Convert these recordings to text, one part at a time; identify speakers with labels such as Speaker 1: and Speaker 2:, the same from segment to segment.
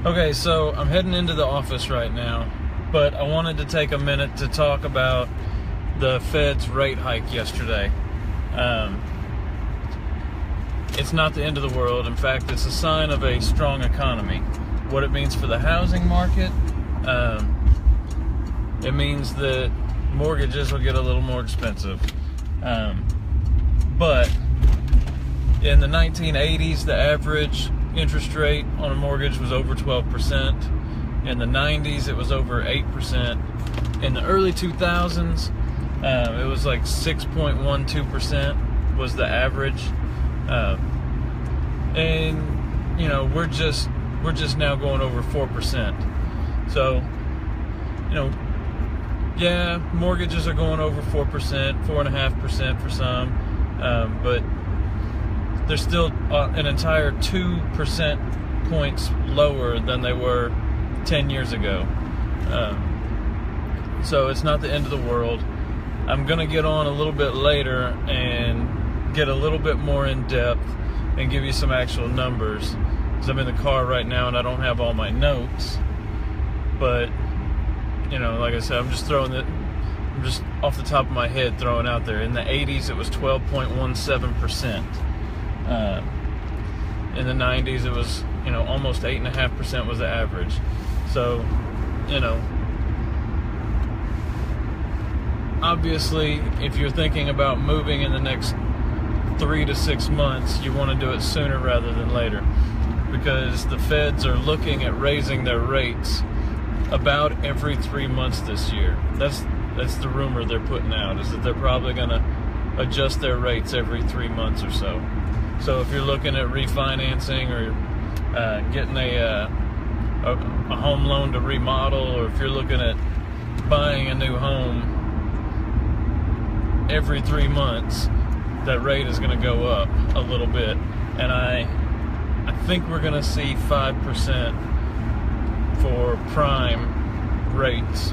Speaker 1: Okay, so I'm heading into the office right now, but I wanted to take a minute to talk about the Fed's rate hike yesterday. It's not the end of the world. In fact, it's a sign of a strong economy. What it means for the housing market, it means that mortgages will get a little more expensive. But in the 1980s, the average interest rate on a mortgage was over 12%. In the 90s, it was over 8%. In the early 2000s, it was like 6.12% was the average. And you know, we're just now going over 4%. So, you know, yeah, mortgages are going over 4%, 4.5% for some, but they're still an entire 2% points lower than they were 10 years ago. So it's not the end of the world. I'm going to get on a little bit later and get a little bit more in depth and give you some actual numbers, because I'm in the car right now and I don't have all my notes. But, you know, like I said, I'm just off the top of my head throwing out there. In the 80s, it was 12.17%. In the 90s, it was, you know, almost 8.5% was the average. So, you know, obviously, if you're thinking about moving in the next 3 to 6 months, you want to do it sooner rather than later, because the feds are looking at raising their rates about every 3 months this year. That's the rumor they're putting out, is that they're probably going to adjust their rates every 3 months or so. So if you're looking at refinancing or getting a home loan to remodel, or if you're looking at buying a new home, every 3 months that rate is going to go up a little bit. And I think we're going to see 5% for prime rates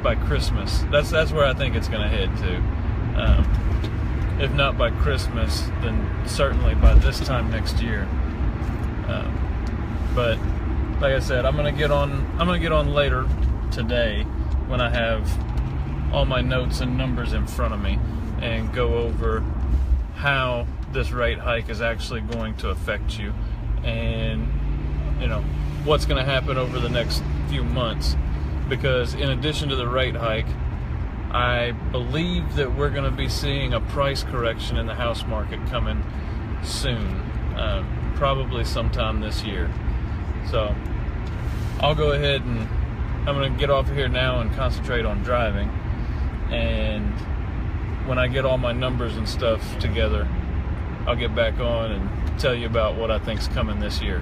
Speaker 1: by Christmas. That's where I think it's going to head to. If not by Christmas, then certainly by this time next year. But like I said, I'm gonna get on later today when I have all my notes and numbers in front of me, and go over how this rate hike is actually going to affect you, and you know what's going to happen over the next few months. Because in addition to the rate hike, I believe that we're going to be seeing a price correction in the house market coming soon, probably sometime this year. So I'll go ahead and I'm going to get off of here now and concentrate on driving. And when I get all my numbers and stuff together, I'll get back on and tell you about what I think's coming this year.